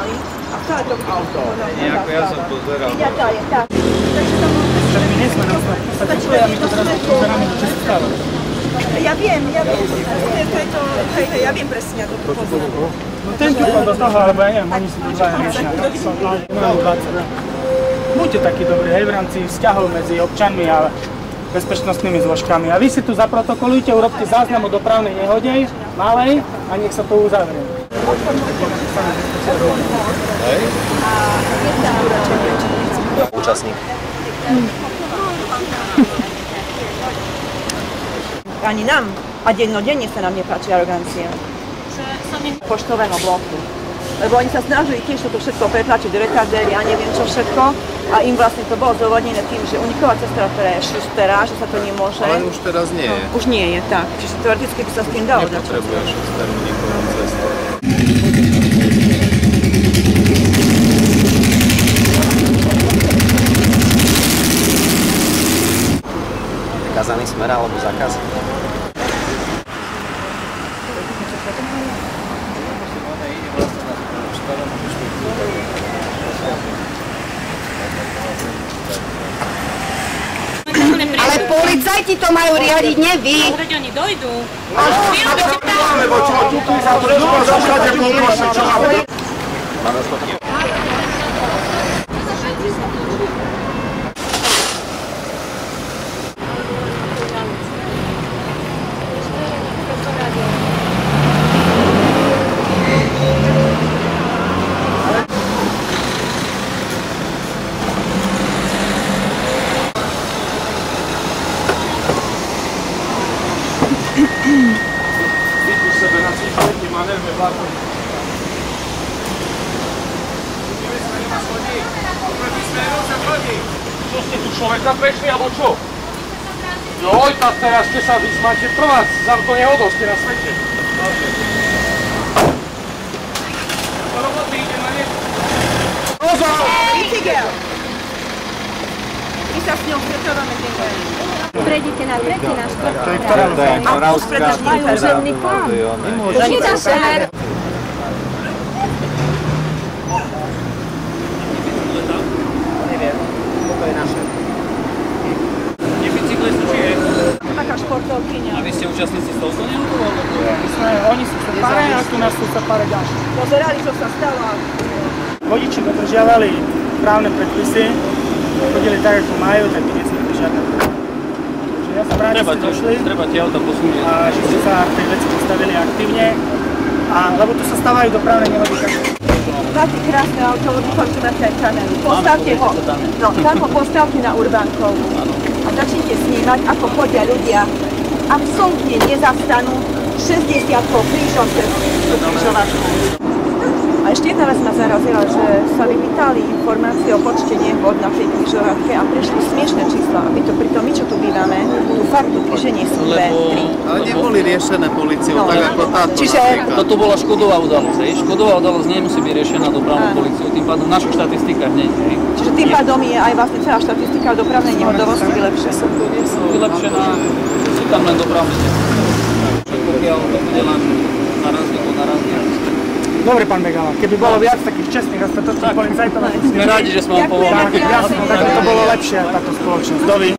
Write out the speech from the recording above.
pomaly a stále to bude auto. Nejako ja som pozeral. Tak. Takže to môžete... Však my nie sme na statičku a my to teraz pozeráme, čo sa stáva. Ja viem. Ja viem presne, ako to pozerám. No ten kúpal do toho, alebo ja neviem, oni si to dvaja riešia. Buďte takí dobrí, hej, v rámci vzťahov medzi občanmi a bezpečnostnými zložkami. A vy si tu zaprotokolujte, urobte záznam o dopravnej nehode, malej, a nech sa to uzavrie. Účastník. Ani nám, a dennodenne sa nám nepáči arogancia. Poštovému bloku. Lebo oni sa snažili tiež toto všetko pretlačiť do retardéry a neviem čo všetko. A im vlastne to bolo zdôvodnené tým, že uniková cesta pre šustera, že sa to nemôže. Ale už teraz nie je. Už nie je, tak. Čiže teoreticky by sa s tým dalo dať. Nepotrebuje šuster unikovú cestu. Kazaný smer alebo zákaz? Ale policajti to majú riadiť, nie vy. Veď oni dojdú. Vidíš sebe na cípletí, manévre vlaku. Vidíme sa na schodí. Oproti smerom sa chodí. Čo ste tu človeka prešli, alebo čo? Joj, tak teraz ste sa máte prvá, za to nehodol, ste na svete. Do roboty ide na ne. Pozor! Bicykel! My sa s ňou stretávame deň. Prejdite na tretí náš To je ktorá Moravská. majú územný plán. Žida sever. Toto je naše. Nebicyklisti či je? Taká športovkyňa. A vy ste účastníci s touto nehodou? Oni sú sa pare, a tu nás sú sa pare ďalší. Pozerali, čo sa stalo. Vodiči dodržiavali právne predpisy, chodili tak, ako majú, tak by nesmeli žiadne problémy. Ja som rád, že ste došli Treba tie auta posunieť. a že ste sa v tej veci postavili aktívne, lebo tu sa stávajú dopravné nehody. Máte krásne auto, dúfam, že máte aj kameru. Postavte ho. No, tam ho postavte na Urbánkovú. A začnite snímať, ako chodia ľudia. Absolútne nezastanú 60-kou krížom cez tú križovačku. A ešte jedna vec ma zarazila, že sa vypýtali informácie o počte nehod na tej križovatke a prišli smiešné čísla. A my to pri tom, my čo tu bývame, tu fakt tu píše nie sú 2, 3. Ale neboli riešené políciou, tak ako táto. Čiže Toto bola škodová udalosť. Škodová udalosť nemusí byť riešená dopravnou políciou, tým pádom v našich štatistikách nie. Čiže tým pádom je aj vlastne celá štatistika o dopravnej nehodovosti vylepšená. Vylepšená, sú tam len dopravné. Pokiaľ to bude len narazne. Dobre, pán Begala, keby bolo viac takých čestných a statočných policajtov, Sme rádi, že sme vám pomohli. tak by to bolo lepšie, táto spoločnosť.